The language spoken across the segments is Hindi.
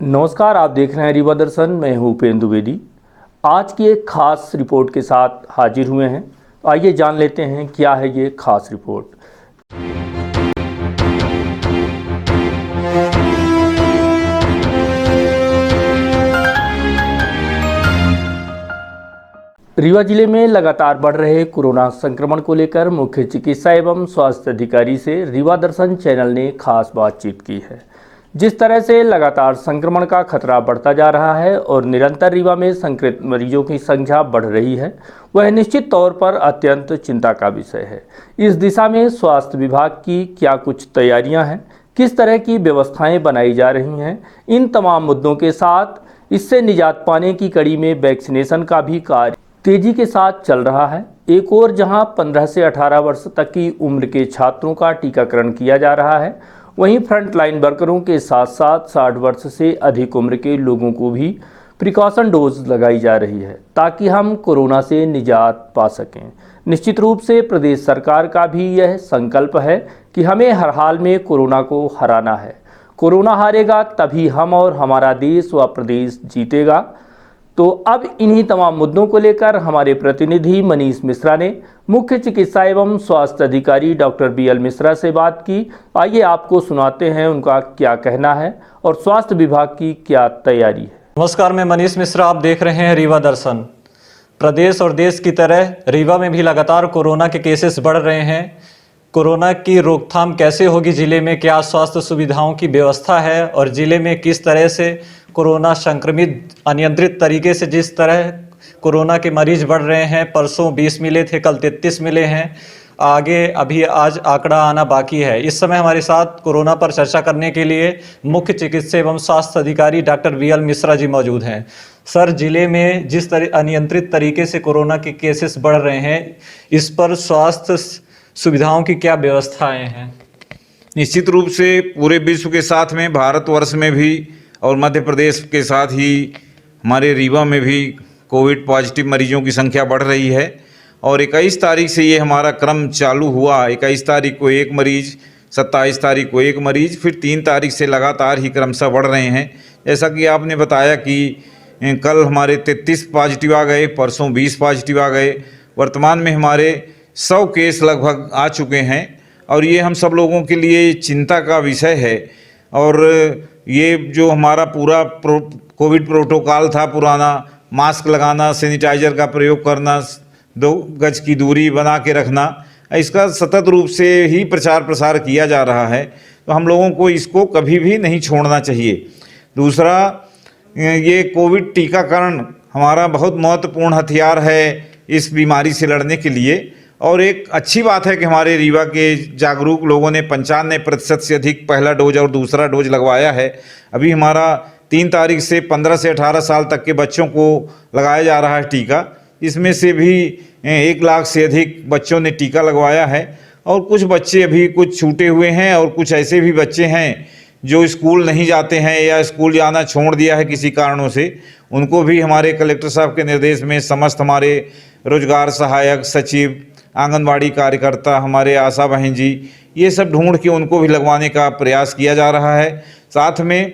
नमस्कार, आप देख रहे हैं रीवा दर्शन। मैं हूं उपेंद्र द्विवेदी। आज की एक खास रिपोर्ट के साथ हाजिर हुए हैं। आइए जान लेते हैं क्या है ये खास रिपोर्ट। रीवा जिले में लगातार बढ़ रहे कोरोना संक्रमण को लेकर मुख्य चिकित्सा एवं स्वास्थ्य अधिकारी से रीवा दर्शन चैनल ने खास बातचीत की है। जिस तरह से लगातार संक्रमण का खतरा बढ़ता जा रहा है और निरंतर रीवा में संक्रमित मरीजों की संख्या बढ़ रही है, वह निश्चित तौर पर अत्यंत चिंता का विषय है। इस दिशा में स्वास्थ्य विभाग की क्या कुछ तैयारियां हैं, किस तरह की व्यवस्थाएं बनाई जा रही हैं, इन तमाम मुद्दों के साथ इससे निजात पाने की कड़ी में वैक्सीनेशन का भी कार्य तेजी के साथ चल रहा है। एक ओर जहां 15 से 18 वर्ष तक की उम्र के छात्रों का टीकाकरण किया जा रहा है, वहीं फ्रंटलाइन वर्करों के साथ साथ 60 वर्ष से अधिक उम्र के लोगों को भी प्रिकॉशन डोज लगाई जा रही है ताकि हम कोरोना से निजात पा सकें। निश्चित रूप से प्रदेश सरकार का भी यह संकल्प है कि हमें हर हाल में कोरोना को हराना है। कोरोना हारेगा तभी हम और हमारा देश व प्रदेश जीतेगा। तो अब इन्हीं तमाम मुद्दों को लेकर हमारे प्रतिनिधि मनीष मिश्रा ने मुख्य चिकित्सा एवं स्वास्थ्य अधिकारी डॉक्टर BL मिश्रा से बात की। आइए आपको सुनाते हैं उनका क्या कहना है और स्वास्थ्य विभाग की क्या तैयारी है। नमस्कार, मैं मनीष मिश्रा, आप देख रहे हैं रीवा दर्शन। प्रदेश और देश की तरह रीवा में भी लगातार कोरोना के केसेस बढ़ रहे हैं। कोरोना की रोकथाम कैसे होगी, जिले में क्या स्वास्थ्य सुविधाओं की व्यवस्था है और जिले में किस तरह से कोरोना संक्रमित अनियंत्रित तरीके से जिस तरह कोरोना के मरीज बढ़ रहे हैं, परसों 20 मिले थे, कल 33 मिले हैं, आगे अभी आज आंकड़ा आना बाकी है। इस समय हमारे साथ कोरोना पर चर्चा करने के लिए मुख्य चिकित्सा एवं स्वास्थ्य अधिकारी डॉक्टर BL मिश्रा जी मौजूद हैं। सर, जिले में जिस तरह अनियंत्रित तरीके से कोरोना के केसेस बढ़ रहे हैं, इस पर स्वास्थ्य सुविधाओं की क्या व्यवस्थाएं हैं? निश्चित रूप से पूरे विश्व के साथ में भारतवर्ष में भी और मध्य प्रदेश के साथ ही हमारे रीवा में भी कोविड पॉजिटिव मरीजों की संख्या बढ़ रही है और 21 तारीख से ये हमारा क्रम चालू हुआ। 21 तारीख को एक मरीज, 27 तारीख को एक मरीज, फिर 3 तारीख से लगातार ही क्रमशः बढ़ रहे हैं। जैसा कि आपने बताया कि कल हमारे 33 पॉजिटिव आ गए, परसों 20 पॉजिटिव आ गए। वर्तमान में हमारे 100 केस लगभग आ चुके हैं और ये हम सब लोगों के लिए चिंता का विषय है। और ये जो हमारा पूरा कोविड प्रोटोकॉल था पुराना, मास्क लगाना, सैनिटाइजर का प्रयोग करना, 2 गज की दूरी बना के रखना, इसका सतत रूप से ही प्रचार प्रसार किया जा रहा है। तो हम लोगों को इसको कभी भी नहीं छोड़ना चाहिए। दूसरा, ये कोविड टीकाकरण हमारा बहुत महत्वपूर्ण हथियार है इस बीमारी से लड़ने के लिए। और एक अच्छी बात है कि हमारे रीवा के जागरूक लोगों ने 95% से अधिक पहला डोज और दूसरा डोज लगवाया है। अभी हमारा 3 तारीख से 15 से 18 साल तक के बच्चों को लगाया जा रहा है टीका। इसमें से भी 1 लाख से अधिक बच्चों ने टीका लगवाया है और कुछ बच्चे अभी कुछ छूटे हुए हैं और कुछ ऐसे भी बच्चे हैं जो स्कूल नहीं जाते हैं या स्कूल जाना छोड़ दिया है किसी कारणों से। उनको भी हमारे कलेक्टर साहब के निर्देश में समस्त हमारे रोजगार सहायक, सचिव, आंगनवाड़ी कार्यकर्ता, हमारे आशा बहन जी, ये सब ढूंढ के उनको भी लगवाने का प्रयास किया जा रहा है। साथ में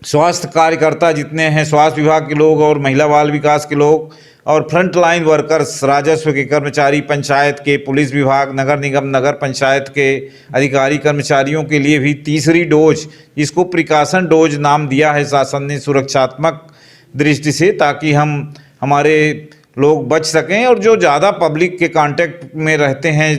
स्वास्थ्य कार्यकर्ता जितने हैं, स्वास्थ्य विभाग के लोग और महिला बाल विकास के लोग और फ्रंट लाइन वर्कर्स, राजस्व के कर्मचारी, पंचायत के, पुलिस विभाग, नगर निगम, नगर पंचायत के अधिकारी कर्मचारियों के लिए भी तीसरी डोज, जिसको प्रिकॉशन डोज नाम दिया है शासन ने सुरक्षात्मक दृष्टि से, ताकि हमारे लोग बच सकें। और जो ज़्यादा पब्लिक के कांटेक्ट में रहते हैं,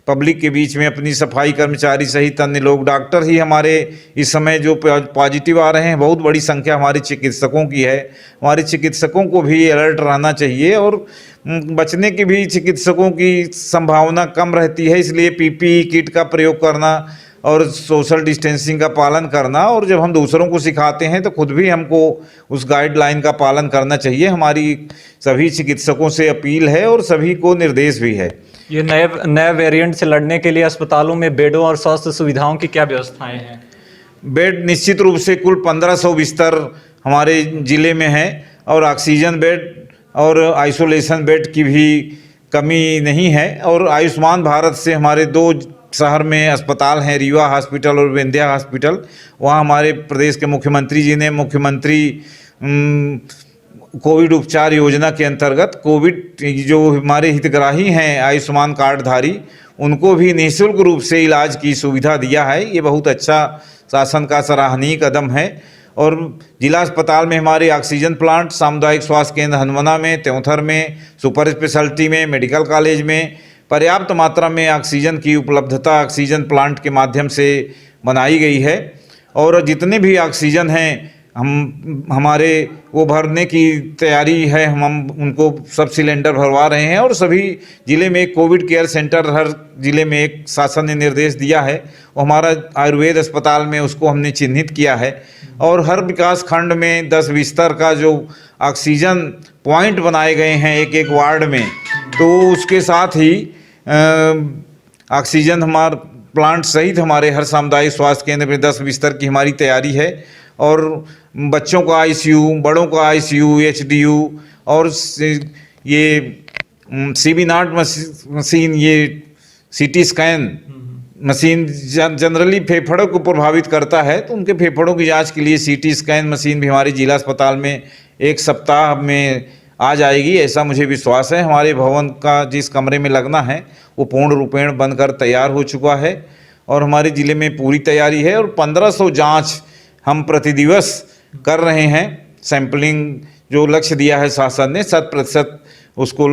पब्लिक के बीच में अपनी सफाई कर्मचारी सहित अन्य लोग, डॉक्टर ही हमारे इस समय जो पॉजिटिव आ रहे हैं, बहुत बड़ी संख्या हमारे चिकित्सकों की है। हमारे चिकित्सकों को भी अलर्ट रहना चाहिए और बचने की भी चिकित्सकों की संभावना कम रहती है। इसलिए PPE किट का प्रयोग करना और सोशल डिस्टेंसिंग का पालन करना, और जब हम दूसरों को सिखाते हैं तो खुद भी हमको उस गाइडलाइन का पालन करना चाहिए। हमारी सभी चिकित्सकों से अपील है और सभी को निर्देश भी है। ये नए वेरिएंट से लड़ने के लिए अस्पतालों में बेडों और स्वास्थ्य सुविधाओं की क्या व्यवस्थाएं हैं? बेड निश्चित रूप से कुल 1500 बिस्तर हमारे ज़िले में है और ऑक्सीजन बेड और आइसोलेशन बेड की भी कमी नहीं है। और आयुष्मान भारत से हमारे 2 शहर में अस्पताल हैं, रीवा हॉस्पिटल और विंध्या हॉस्पिटल। वहाँ हमारे प्रदेश के मुख्यमंत्री जी ने मुख्यमंत्री कोविड उपचार योजना के अंतर्गत कोविड जो हमारे हितग्राही हैं आयुष्मान कार्डधारी, उनको भी निःशुल्क रूप से इलाज की सुविधा दिया है। ये बहुत अच्छा शासन का सराहनीय कदम है। और जिला अस्पताल में हमारे ऑक्सीजन प्लांट, सामुदायिक स्वास्थ्य केंद्र हनुमना में, त्योंथर में, सुपर स्पेशलिटी में, मेडिकल कॉलेज में पर्याप्त मात्रा में ऑक्सीजन की उपलब्धता ऑक्सीजन प्लांट के माध्यम से बनाई गई है। और जितने भी ऑक्सीजन हैं हमारे वो भरने की तैयारी है। हम उनको सब सिलेंडर भरवा रहे हैं और सभी ज़िले में एक कोविड केयर सेंटर हर ज़िले में एक शासन ने निर्देश दिया है। और हमारा आयुर्वेद अस्पताल में उसको हमने चिन्हित किया है। और हर विकास खंड में 10 बिस्तर का जो ऑक्सीजन पॉइंट बनाए गए हैं एक एक वार्ड में, तो उसके साथ ही ऑक्सीजन हमारे प्लांट सहित हमारे हर सामुदायिक स्वास्थ्य केंद्र में 10 बिस्तर की हमारी तैयारी है। और बच्चों का आईसीयू, बड़ों का आईसीयू, एचडीयू और ये सीबी नॉट मशीन, ये सीटी स्कैन मशीन जनरली फेफड़ों को प्रभावित करता है, तो उनके फेफड़ों की जांच के लिए सीटी स्कैन मशीन भी हमारे जिला अस्पताल में 1 सप्ताह में आ जाएगी, ऐसा मुझे विश्वास है। हमारे भवन का जिस कमरे में लगना है वो पूर्ण रूपेण बनकर तैयार हो चुका है और हमारे ज़िले में पूरी तैयारी है। और 1500 जांच हम प्रतिदिवस कर रहे हैं। सैंपलिंग जो लक्ष्य दिया है शासन ने 100% उसको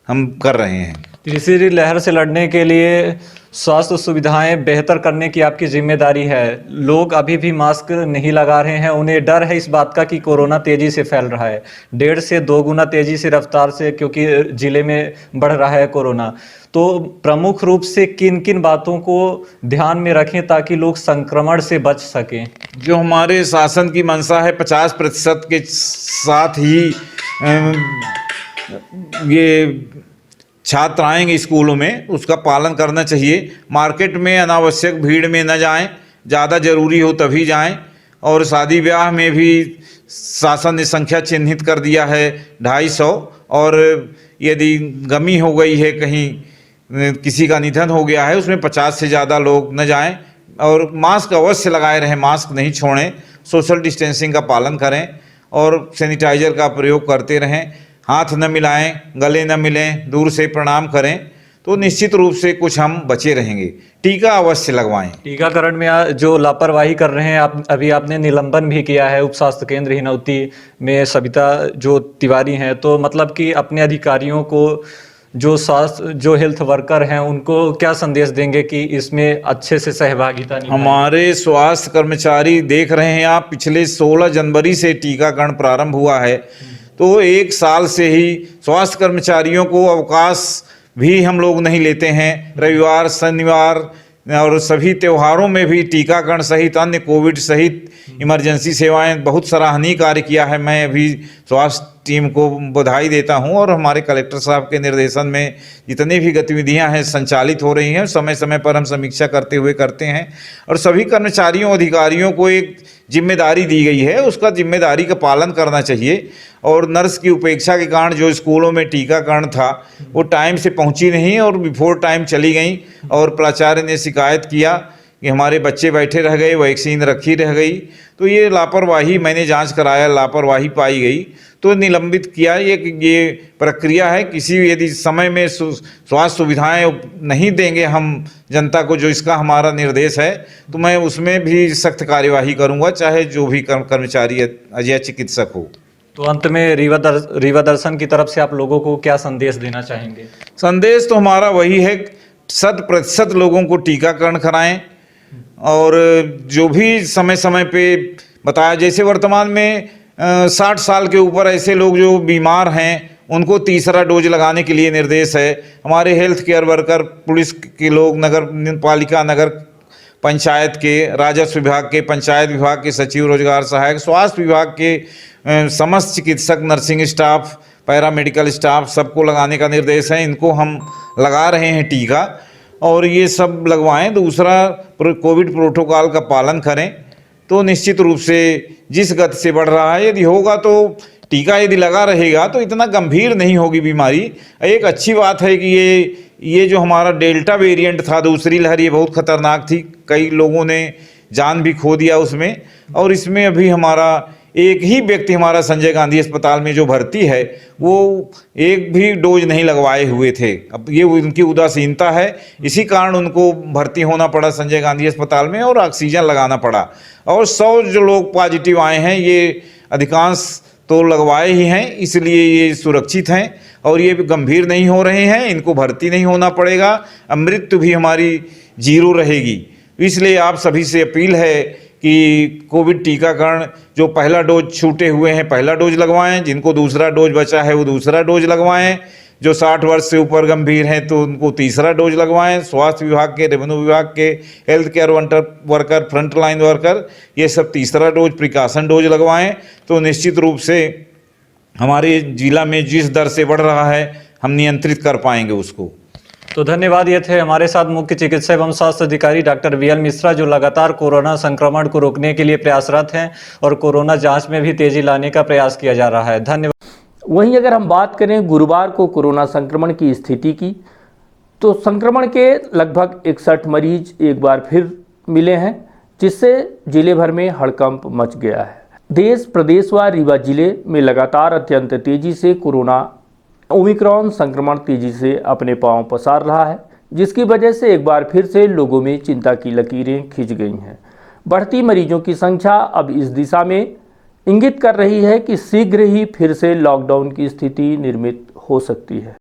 हम कर रहे हैं। तीसरी लहर से लड़ने के लिए स्वास्थ्य सुविधाएं बेहतर करने की आपकी जिम्मेदारी है। लोग अभी भी मास्क नहीं लगा रहे हैं, उन्हें डर है इस बात का कि कोरोना तेजी से फैल रहा है, 1.5 से 2 गुना तेजी से रफ्तार से, क्योंकि जिले में बढ़ रहा है कोरोना। तो प्रमुख रूप से किन किन बातों को ध्यान में रखें ताकि लोग संक्रमण से बच सकें? जो हमारे शासन की मंशा है 50% के साथ ही ये छात्र आएंगे स्कूलों में, उसका पालन करना चाहिए। मार्केट में अनावश्यक भीड़ में न जाएं, ज़्यादा ज़रूरी हो तभी जाएं। और शादी ब्याह में भी शासन ने संख्या चिन्हित कर दिया है 250। और यदि गमी हो गई है, कहीं किसी का निधन हो गया है, उसमें 50 से ज़्यादा लोग न जाएं। और मास्क अवश्य लगाए रहें, मास्क नहीं छोड़ें, सोशल डिस्टेंसिंग का पालन करें और सैनिटाइज़र का प्रयोग करते रहें। हाथ न मिलाएं, गले न मिलें, दूर से प्रणाम करें, तो निश्चित रूप से कुछ हम बचे रहेंगे। टीका अवश्य लगवाएं। टीकाकरण में जो लापरवाही कर रहे हैं, अभी आपने निलंबन भी किया है उप स्वास्थ्य केंद्र हिनौती में सविता जो तिवारी हैं, तो मतलब कि अपने अधिकारियों को, जो हेल्थ वर्कर हैं, उनको क्या संदेश देंगे कि इसमें अच्छे से सहभागिता निभाएं? हमारे स्वास्थ्य कर्मचारी देख रहे हैं आप, पिछले 16 जनवरी से टीकाकरण प्रारंभ हुआ है, तो 1 साल से ही स्वास्थ्य कर्मचारियों को अवकाश भी हम लोग नहीं लेते हैं। रविवार, शनिवार और सभी त्योहारों में भी टीकाकरण सहित अन्य कोविड सहित इमरजेंसी सेवाएं बहुत सराहनीय कार्य किया है। मैं अभी स्वास्थ्य टीम को बधाई देता हूं। और हमारे कलेक्टर साहब के निर्देशन में जितनी भी गतिविधियां हैं संचालित हो रही हैं, समय समय पर हम समीक्षा करते हुए करते हैं। और सभी कर्मचारियों अधिकारियों को एक जिम्मेदारी दी गई है, उसका जिम्मेदारी का पालन करना चाहिए। और नर्स की उपेक्षा के कारण जो स्कूलों में टीकाकरण था वो टाइम से पहुंची नहीं और बिफोर टाइम चली गई, और प्राचार्य ने शिकायत किया कि हमारे बच्चे बैठे रह गए, वैक्सीन रखी रह गई। तो ये लापरवाही, मैंने जांच कराया, लापरवाही पाई गई तो निलंबित किया। ये प्रक्रिया है। किसी यदि समय में स्वास्थ्य सुविधाएं नहीं देंगे हम जनता को, जो इसका हमारा निर्देश है, तो मैं उसमें भी सख्त कार्यवाही करूंगा, चाहे जो भी कर्मचारी या चिकित्सक हो। तो अंत में रीवा दर्शन की तरफ से आप लोगों को क्या संदेश देना चाहेंगे? संदेश तो हमारा वही है, 100% लोगों को टीकाकरण कराएं। और जो भी समय समय पे बताया, जैसे वर्तमान में 60 साल के ऊपर ऐसे लोग जो बीमार हैं उनको तीसरा डोज लगाने के लिए निर्देश है। हमारे हेल्थ केयर वर्कर, पुलिस के लोग, नगर पालिका, नगर पंचायत के, राजस्व विभाग के, पंचायत विभाग के सचिव, रोजगार सहायक, स्वास्थ्य विभाग के समस्त चिकित्सक, नर्सिंग स्टाफ, पैरामेडिकल स्टाफ, सबको लगाने का निर्देश है। इनको हम लगा रहे हैं टीका, और ये सब लगवाएं। दूसरा, कोविड प्रोटोकॉल का पालन करें, तो निश्चित रूप से जिस गति से बढ़ रहा है, यदि होगा तो टीका यदि लगा रहेगा तो इतना गंभीर नहीं होगी बीमारी। एक अच्छी बात है कि ये ये जो हमारा डेल्टा वेरिएंट था, दूसरी लहर, ये बहुत खतरनाक थी। कई लोगों ने जान भी खो दिया उसमें। और इसमें अभी हमारा एक ही व्यक्ति हमारा संजय गांधी अस्पताल में जो भर्ती है, वो एक भी डोज नहीं लगवाए हुए थे। अब ये उनकी उदासीनता है, इसी कारण उनको भर्ती होना पड़ा संजय गांधी अस्पताल में और ऑक्सीजन लगाना पड़ा। और 100 जो लोग पॉजिटिव आए हैं, ये अधिकांश तो लगवाए ही हैं, इसलिए ये सुरक्षित हैं और ये गंभीर नहीं हो रहे हैं। इनको भर्ती नहीं होना पड़ेगा, मृत्यु भी हमारी 0 रहेगी। इसलिए आप सभी से अपील है कि कोविड टीकाकरण, जो पहला डोज छूटे हुए हैं पहला डोज लगवाएं, जिनको दूसरा डोज बचा है वो दूसरा डोज लगवाएं, जो 60 वर्ष से ऊपर गंभीर हैं तो उनको तीसरा डोज लगवाएं। स्वास्थ्य विभाग के, रेवेन्यू विभाग के, health care worker, front line worker, ये सब तीसरा डोज, प्रिकॉशन डोज लगवाएं। तो निश्चित रूप से हमारे जिला में जिस दर से बढ़ रहा है, हम नियंत्रित कर पाएंगे उसको। तो धन्यवाद। ये थे हमारे साथ मुख्य चिकित्सा एवं स्वास्थ्य अधिकारी डॉक्टर वीएल मिश्रा, जो लगातार कोरोना संक्रमण को रोकने के लिए प्रयासरत हैं और कोरोना जांच में भी तेजी लाने का प्रयास किया जा रहा है। धन्यवाद। वहीं अगर हम बात करें गुरुवार को कोरोना संक्रमण की स्थिति की, तो संक्रमण के लगभग 61 मरीज एक बार फिर मिले हैं, जिससे जिले भर में हड़कंप मच गया है। देश, प्रदेश व रीवा जिले में लगातार अत्यंत तेजी से कोरोना ओमिक्रॉन संक्रमण तेजी से अपने पांव पसार रहा है, जिसकी वजह से एक बार फिर से लोगों में चिंता की लकीरें खिंच गई हैं। बढ़ती मरीजों की संख्या अब इस दिशा में इंगित कर रही है कि शीघ्र ही फिर से लॉकडाउन की स्थिति निर्मित हो सकती है।